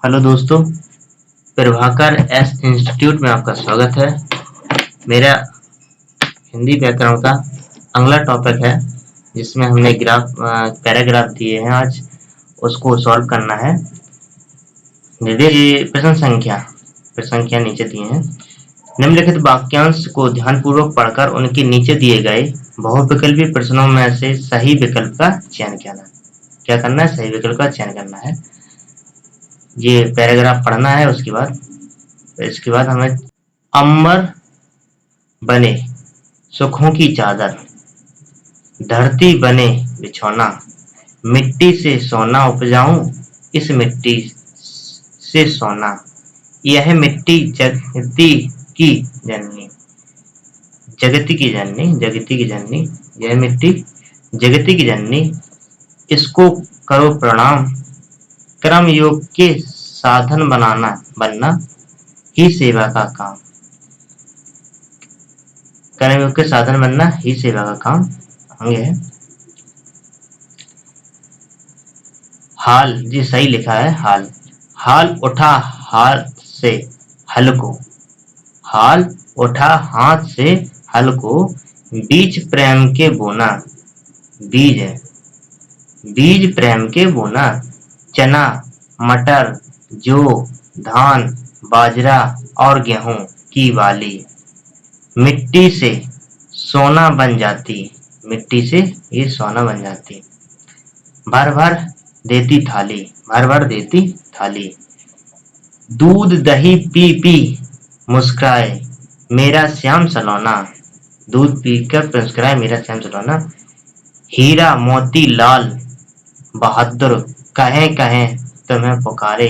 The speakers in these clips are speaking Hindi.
हेलो दोस्तों, प्रभाकर एस इंस्टीट्यूट में आपका स्वागत है। मेरा हिंदी व्याकरण का अगला टॉपिक है जिसमें हमने पैराग्राफ दिए हैं। आज उसको सॉल्व करना है। निर्देश प्रश्न संख्या नीचे दिए हैं। निम्नलिखित वाक्यांश को ध्यानपूर्वक पढ़कर उनके नीचे दिए गए बहुविकल्पी प्रश्नों में से सही विकल्प का चयन करना। क्या करना है? सही विकल्प का चयन करना है। ये पैराग्राफ पढ़ना है। इसके बाद हमें अम्बर बने सुखों की चादर, धरती बने बिछौना, मिट्टी से सोना उपजाऊं, इस मिट्टी से सोना, यह मिट्टी जगती की जननी, जगती की जननी, यह मिट्टी जगती की जननी, इसको करो प्रणाम, कर्म योग के साधन बनना ही सेवा का काम, कर्मयोग के साधन बनना ही सेवा का काम। आगे है हाल, जी सही लिखा है। हाल उठा हाथ से हल को, हाल उठा हाथ से हल को, बीज प्रेम के बोना, बीज है, बीज प्रेम के बोना, चना मटर जौ धान बाजरा और गेहूं की बाली, मिट्टी से सोना बन जाती, मिट्टी से ये सोना बन जाती, भर भर देती थाली, भर भर देती थाली, दूध दही पी पी मुस्कुराए मेरा श्याम सलोना, दूध पीकर मुस्कुराए मेरा श्याम सलोना, हीरा मोती लाल बहादुर कहें कहें तुम्हें पुकारे,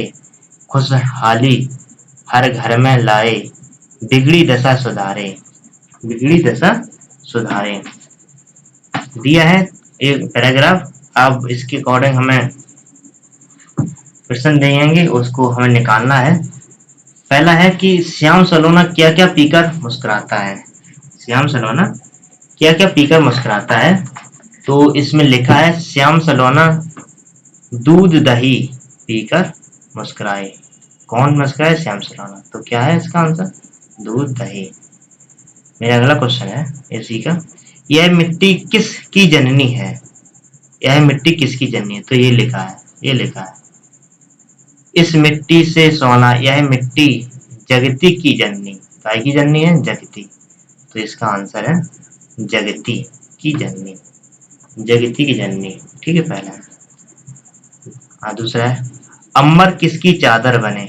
खुशहाली हर घर में लाए बिगड़ी दशा सुधारे, बिगड़ी दशा सुधारे। दिया है एक पैराग्राफ। अब इसके अकॉर्डिंग हमें प्रश्न देंगे, उसको हमें निकालना है। पहला है कि श्याम सलोना क्या क्या पीकर मुस्कुराता है। श्याम सलोना क्या क्या पीकर मुस्कुराता है? तो इसमें लिखा है श्याम सलोना दूध दही पीकर मुस्कुराए। कौन मुस्कुराए? श्याम सलोना। तो क्या है इसका आंसर? दूध दही। मेरा अगला क्वेश्चन है इसी का, यह मिट्टी किसकी जननी है? यह मिट्टी किसकी जननी है? तो ये लिखा है इस मिट्टी से सोना, यह मिट्टी जगती की जननी, काय की जननी है? जगती। तो इसका आंसर है जगती की जननी, जगती की जननी। ठीक है, पहला। दूसरा है अम्बर किसकी चादर बने?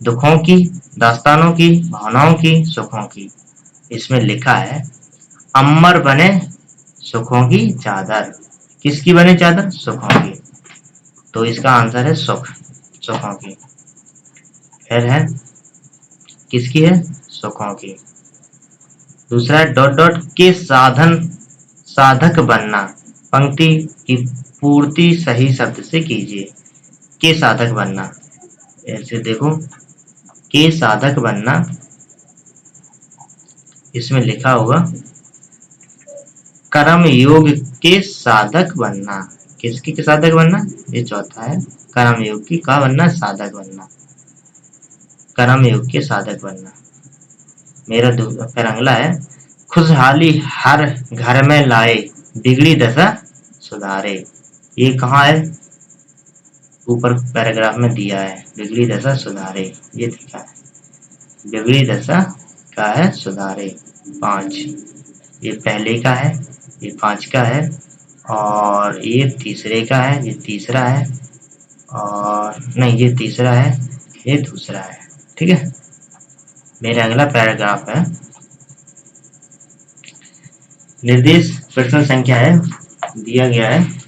दुखों की, दास्तानों की, भावनाओं की, सुखों की। इसमें लिखा है अम्बर बने सुखों की चादर। किसकी बने चादर? सुखों की। तो इसका आंसर है सुख, सुखों की। फिर है किसकी है? सुखों की। दूसरा है डॉट डॉट के साधन साधक बनना, पंक्ति की पूर्ति सही शब्द से कीजिए। के साधक बनना, ऐसे देखो के साधक बनना, इसमें लिखा होगा कर्म योग के साधक बनना। किसकी के साधक बनना? ये चौथा है कर्म योग की का बनना, साधक बनना, कर्म योग के साधक बनना। मेरा फिर अगला है खुशहाली हर घर में लाए बिगड़ी दशा सुधारे। ये कहाँ है? ऊपर पैराग्राफ में दिया है, बिगड़ी दशा सुधारे। ये लिखा है बिगड़ी दशा का है सुधारे। 5, ये पहले का है, ये 5 का है, और ये तीसरे का है, ये तीसरा है, और नहीं ये तीसरा है, ये दूसरा है। ठीक है, मेरा अगला पैराग्राफ है निर्देश प्रश्न संख्या है, दिया गया है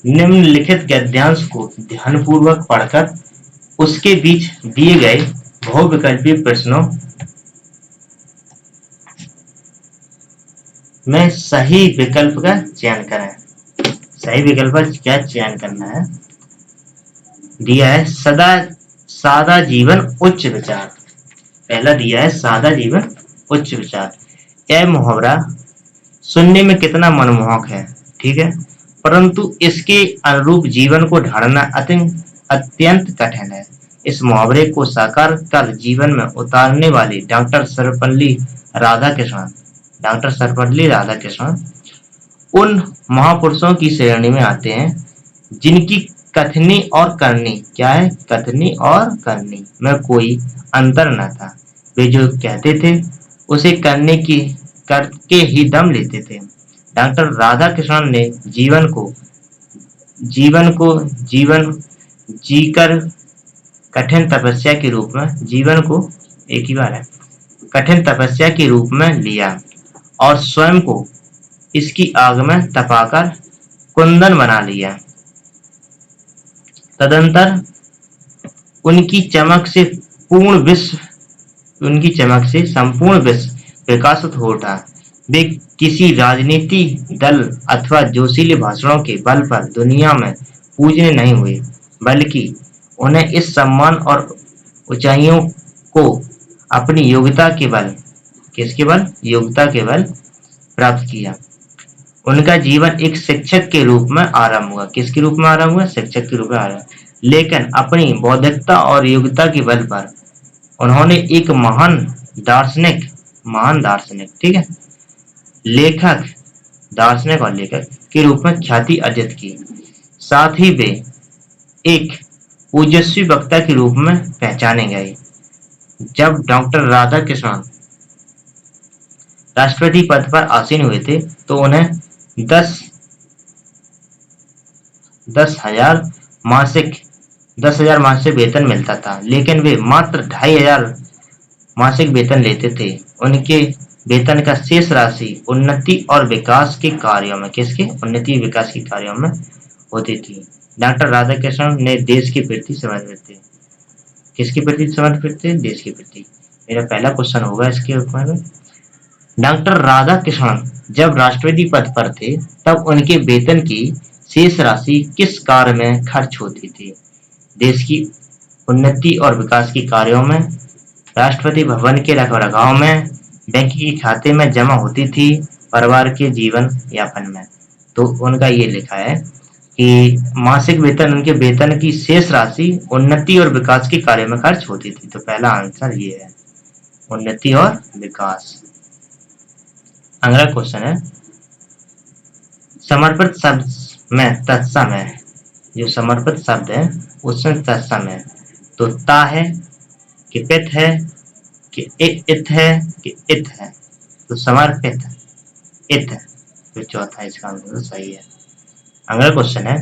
निम्नलिखित गद्यांश को ध्यानपूर्वक पढ़कर उसके बीच दिए गए बहुविकल्पी प्रश्नों में सही विकल्प का चयन करें। सही विकल्प का क्या चयन करना है? दिया है सदा सादा जीवन उच्च विचार। पहला दिया है सादा जीवन उच्च विचार। यह मुहावरा सुनने में कितना मनमोहक है, ठीक है, परंतु इसके अनुरूप जीवन को ढालना अति अत्यंत कठिन है। इस मुहावरे को साकार कर जीवन में उतारने वाली डॉक्टर सर्वपल्ली राधाकृष्णन उन महापुरुषों की श्रेणी में आते हैं जिनकी कथनी और करनी, क्या है, कथनी और करनी में कोई अंतर न था। वे जो कहते थे उसे करके ही दम लेते थे। डॉक्टर राधा कृष्णन ने जीवन को जीवन जीकर कठिन तपस्या के रूप में जीवन को एक ही बार है कठिन तपस्या के रूप में लिया और स्वयं को इसकी आग में तपाकर कुंदन बना लिया। तदंतर उनकी चमक से पूर्ण विश्व उनकी चमक से संपूर्ण विश्व प्रकाशित हो उठा। वे किसी राजनीति दल अथवा जोशीले भाषणों के बल पर दुनिया में पूजने नहीं हुए, बल्कि उन्हें इस सम्मान और ऊंचाइयों को अपनी योग्यता के बल, किसके बल, योग्यता के बल प्राप्त किया। उनका जीवन एक शिक्षक के रूप में आरंभ हुआ। किसके रूप में आरंभ हुआ? शिक्षक के रूप में आरंभ। लेकिन अपनी बौद्धिकता और योग्यता के बल पर उन्होंने एक महान दार्शनिक, ठीक है, लेखक, दार्शनिक और लेखक के रूप में ख्याति अर्जित की। साथ ही वे एक ओजस्वी वक्ता के रूप में पहचाने गए। जब डॉक्टर राधा कृष्णन राष्ट्रपति पद पर आसीन हुए थे तो उन्हें दस दस हजार मासिक 10,000 मासिक वेतन मिलता था, लेकिन वे मात्र 2,500 मासिक वेतन लेते थे। उनके वेतन का शेष राशि उन्नति और विकास के कार्यों में, किसके, उन्नति विकास के कार्यों में होती थी। डॉक्टर राधाकृष्णन ने देश के प्रति समर्पित थे। किसके प्रति समर्पित थे? देश के प्रति। मेरा पहला क्वेश्चन होगा इसके ऊपर में। डॉक्टर राधाकृष्णन जब राष्ट्रपति पद पर थे तब उनके वेतन की शेष राशि किस कार्य में खर्च होती थी? देश की उन्नति और विकास के कार्यों में, राष्ट्रपति भवन के रखरखाव में, बैंक के खाते में जमा होती थी, परिवार के जीवन यापन में। तो उनका ये लिखा है कि मासिक वेतन, उनके वेतन की शेष राशि उन्नति और विकास के कार्य में खर्च होती थी। तो पहला आंसर ये है, उन्नति और विकास। अगला क्वेश्चन है, समर्पित शब्द में तत्सम जो समर्पित शब्द है उसमें तत्सम है तो ता है कि पित है कि इत है कि इत है? तो समर्पित इत है, तो चौथा इसका आंसर सही है। अगला क्वेश्चन है,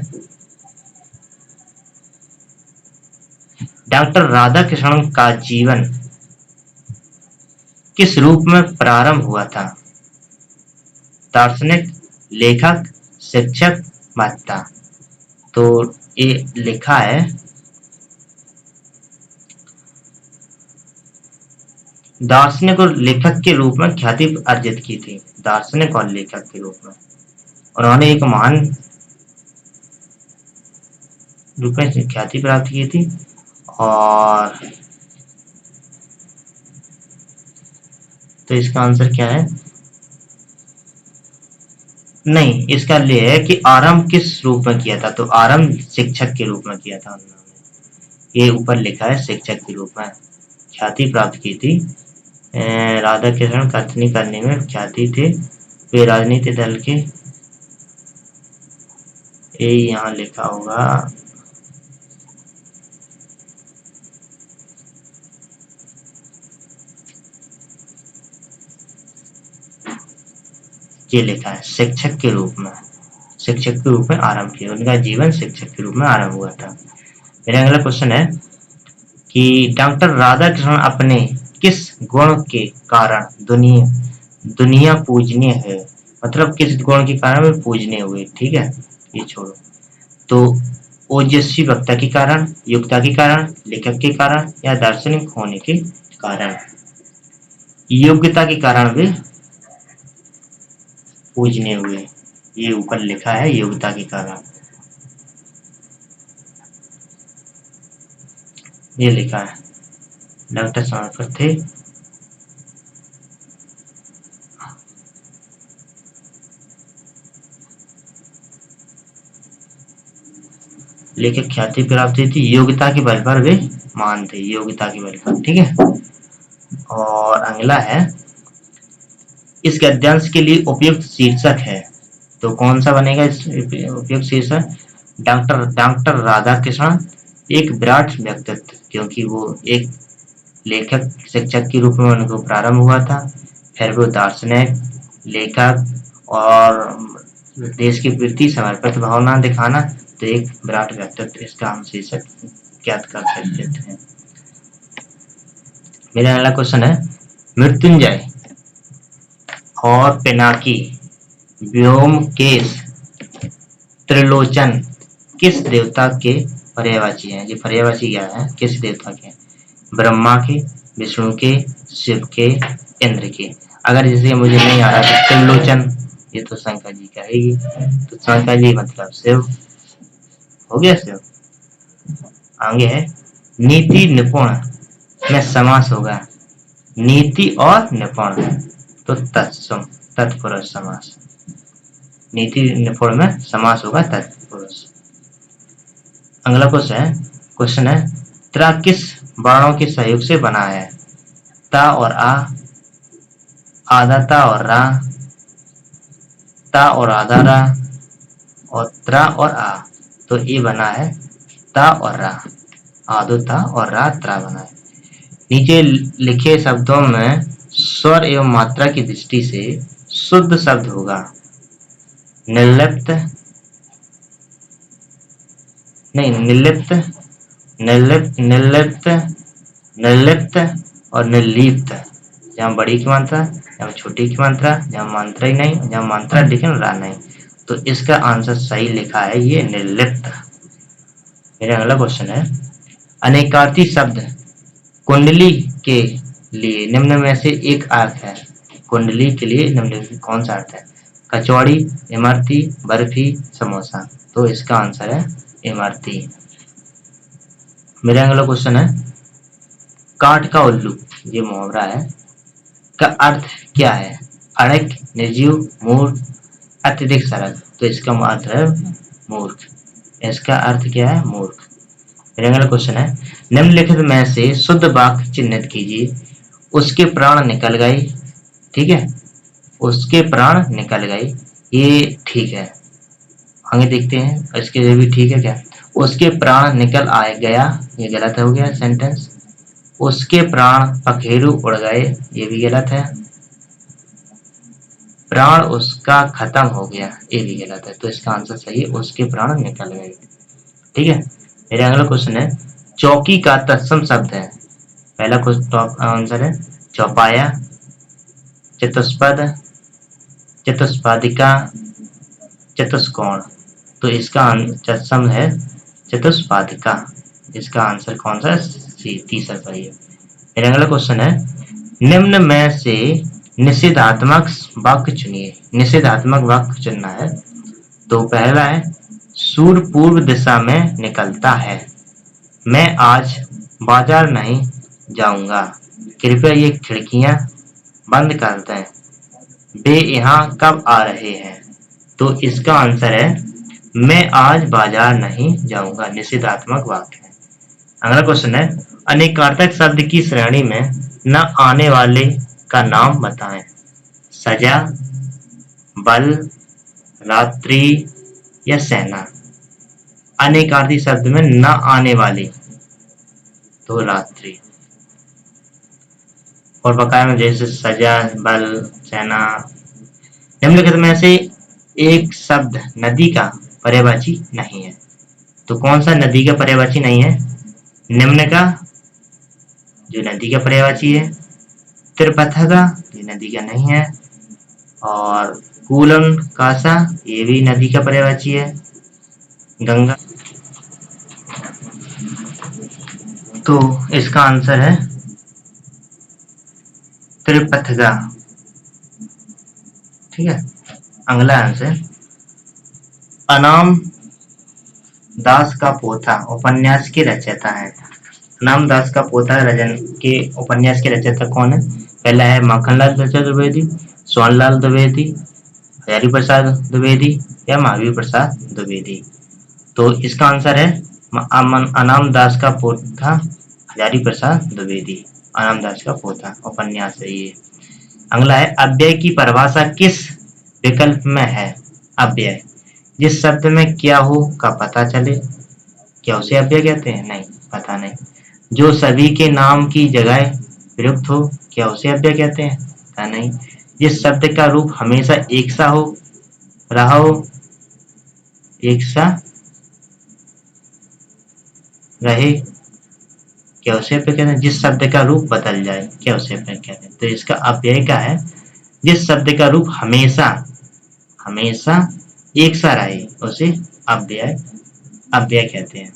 डॉक्टर राधाकृष्णन का जीवन किस रूप में प्रारंभ हुआ था? दार्शनिक, लेखक, शिक्षक, वक्ता? तो ये लिखा है दार्शनिक और लेखक के रूप में ख्याति अर्जित की थी। दार्शनिक और लेखक के रूप में उन्होंने एक महान रूप में ख्याति प्राप्त की थी। और तो इसका आंसर क्या है? नहीं, इसका ये है कि आरंभ किस रूप में किया था? तो आरंभ शिक्षक के रूप में किया था उन्होंने। ये ऊपर लिखा है शिक्षक के रूप में ख्याति प्राप्त की थी। राधा कृष्ण कथनी करने में ख्याति थे। वे राजनीति दल के, ये यहाँ लिखा होगा, ये लिखा है शिक्षक के रूप में, शिक्षक के रूप में आरंभ किया। उनका जीवन शिक्षक के रूप में आरंभ हुआ था। मेरा अगला क्वेश्चन है कि डॉक्टर राधा कृष्ण अपने किस गुण के कारण दुनिया पूजनीय है? मतलब किस गुण के कारण वे पूजनीय हुए? ठीक है, ये छोड़ो। तो ओजस्वी वक्ता के कारण, योग्यता के कारण, लेखक के कारण या दार्शनिक होने के कारण? योग्यता के कारण वे पूजनीय हुए, ये ऊपर लिखा है योग्यता के कारण। ये लिखा है डॉक्टर समर्पित थे। लेखक ख्याति प्राप्त हुई थी, योग्यता के बल पर वे महान थे, योग्यता के बल पर। ठीक है, और अगला है, इस गद्यांश के लिए उपयुक्त शीर्षक है, तो कौन सा बनेगा इस उपयुक्त शीर्षक? डॉक्टर राधा कृष्णन एक विराट व्यक्तित्व, क्योंकि वो एक लेखक शिक्षक के रूप में उनको प्रारंभ हुआ था। फिर वो दार्शनिक, लेखक और देश के प्रति समर्पित भावना दिखाना, तो एक विराट व्यक्तित्व, इसका हम शीर्षक ज्ञात कर सकते थे। मेरा अगला क्वेश्चन है, मृत्युंजय और पिनाकी, व्योमकेश, त्रिलोचन किस देवता के पर्यायवाची हैं? ये पर्यायवाची क्या है, किस देवता के? ब्रह्मा के, विष्णु के, शिव के, इंद्र के। अगर जैसे मुझे नहीं आ रहा तो त्रिलोचन, ये तो शंकर जी का है ही, तो शंकर जी मतलब शिव हो गया शिव। आगे है, नीति निपुण में समास होगा, नीति और निपुण, तो तत्सम, तत्पुरुष समास। नीति निपुण में समास होगा तत्पुरुष। अगला क्वेश्चन है, त्रा किस वर्णों के सहयोग से बना है? ता और आ, आधा ता और रा, ता और आधा रा, और त्रा और आ। तो ये बना है ता और रा, आधो ता और रा त्रा बना है। नीचे लिखे शब्दों में स्वर एवं मात्रा की दृष्टि से शुद्ध शब्द होगा निर्लिप्त, नहीं निर्लिप्त, निर्लिप्त, निर्लिप्त, निर्लिप्त और निर्लिप्त। जहाँ बड़ी की मात्रा, जहाँ छोटी की मात्रा, जहाँ मात्रा ही नहीं, जहाँ मात्रा लेकिन रा नहीं, तो इसका आंसर सही लिखा है ये निर्लिप्त। मेरा अगला क्वेश्चन है, अनेकार्थी शब्द कुंडली के लिए निम्न में से एक अर्थ है। कुंडली के लिए निम्न में कौन सा अर्थ है? कचौड़ी, इमरती, बर्फी, समोसा। तो इसका आंसर है इमरती। मेरा अगला क्वेश्चन है, काठ का उल्लू, ये मुहावरा है, का अर्थ क्या है? अड़क, निर्जीव, मूर्ख, अत्यधिक सरल। तो इसका अर्थ है मूर्ख। इसका अर्थ क्या है? मूर्ख। मेरा अगला क्वेश्चन है, निम्नलिखित में से शुद्ध वाक्य चिन्हित कीजिए। उसके प्राण निकल गए। ठीक है, उसके प्राण निकल गए, ये ठीक है। आगे देखते हैं इसके लिए भी ठीक है क्या? उसके प्राण निकल आए गया, ये गलत हो गया सेंटेंस। उसके प्राण पखेरु उड़ गए, ये भी गलत है। प्राण उसका खत्म हो गया, ये भी गलत है। तो इसका आंसर सही है, उसके प्राण निकल गए। ठीक है, मेरा अगला क्वेश्चन है, चौकी का तत्सम शब्द है। पहला क्वेश्चन आंसर है चौपाया, चतुष्पद, चतुष्पादिका, चतुष्कोण। तो इसका तत्सम है चतुष्पादिका। इसका आंसर कौन सा? सी, तीसरा सही है। मेरा अगला क्वेश्चन है, निम्न में से निषेधात्मक वाक्य चुनिए। निषेधात्मक वाक्य चुनना है। तो पहला है, सूर्य पूर्व दिशा में निकलता है। मैं आज बाजार नहीं जाऊंगा। कृपया ये खिड़कियां बंद कर दें। वे यहाँ कब आ रहे हैं? तो इसका आंसर है, मैं आज बाजार नहीं जाऊंगा। निषेधात्मक वाक्य है। अगला क्वेश्चन है, अनेकार्थक शब्द की श्रेणी में न आने वाले का नाम बताएं। सजा, बल, रात्रि या सेना। अनेकार्थी शब्द में न आने वाली, तो रात्रि। और बकाया में जैसे सजा, बल, सेना। निम्नलिखित में से एक शब्द नदी का पर्यायवाची नहीं है। तो कौन सा नदी का पर्यायवाची नहीं है? निम्न का, जो नदी का पर्यायवाची है, त्रिपथगा, ये नदी का नहीं है, और कूलन कासा, ये भी नदी का पर्यायवाची है, गंगा। तो इसका आंसर है त्रिपथगा। ठीक है, अगला आंसर, अनाम दास का पोथा उपन्यास के रचयिता है। अनाम दास का पोथा रजन के उपन्यास के रचयिता कौन है? पहला है माखनलाल चतुर्वेदी, सोहनलाल द्विवेदी, हरिप्रसाद द्विवेदी या महावीर प्रसाद द्विवेदी। तो इसका आंसर है अनाम दास का पोथा हजारी प्रसाद द्विवेदी। अनाम दास का पोथा उपन्यास है ये। अगला है अव्यय की परिभाषा किस विकल्प में है? अव्यय जिस शब्द में क्या हो का पता चले, क्या उसे अव्यय कहते हैं? नहीं, पता नहीं। जो सभी के नाम की जगह प्रयुक्त हो, क्या उसे अव्यय कहते हैं? पता नहीं। जिस शब्द का रूप हमेशा एक सा हो रहा हो, एक सा रहे, क्या उसे अव्यय कहते हैं? जिस शब्द का रूप बदल जाए, क्या उसे अव्यय कहते हैं? तो इसका अव्यय का है जिस शब्द का रूप हमेशा हमेशा एक सा रहे, उसे अव्यय अव्यय कहते हैं।